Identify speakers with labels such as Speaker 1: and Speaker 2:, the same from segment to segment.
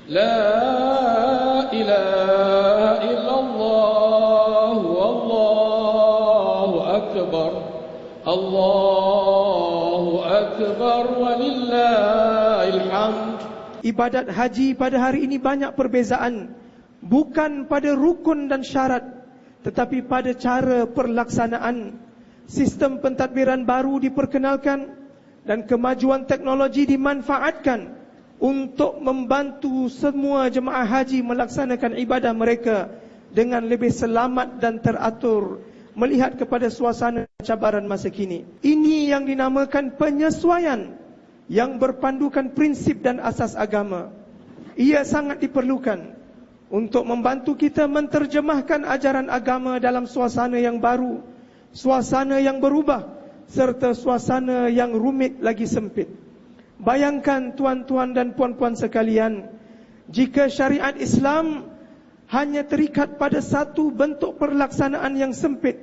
Speaker 1: لا إله إلا الله والله أكبر الله أكبر ولله الحمد.
Speaker 2: Ibadat haji pada hari ini banyak perbezaan, bukan pada rukun dan syarat, tetapi pada cara perlaksanaan. Sistem pentadbiran baru diperkenalkan dan kemajuan teknologi dimanfaatkan untuk membantu semua jemaah haji melaksanakan ibadah mereka dengan lebih selamat dan teratur, melihat kepada suasana cabaran masa kini. Ini yang dinamakan penyesuaian yang berpandukan prinsip dan asas agama. Ia sangat diperlukan untuk membantu kita menterjemahkan ajaran agama dalam suasana yang baru, suasana yang berubah, serta suasana yang rumit lagi sempit. Bayangkan tuan-tuan dan puan-puan sekalian, jika syariat Islam hanya terikat pada satu bentuk perlaksanaan yang sempit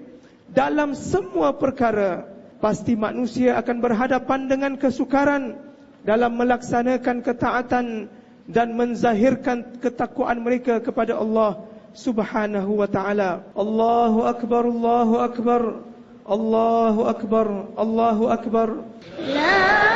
Speaker 2: dalam semua perkara, pasti manusia akan berhadapan dengan kesukaran dalam melaksanakan ketaatan dan menzahirkan ketakwaan mereka kepada Allah Subhanahu wa ta'ala. Allahu Akbar, Allahu Akbar, Allahu Akbar, Allahu Akbar.
Speaker 3: La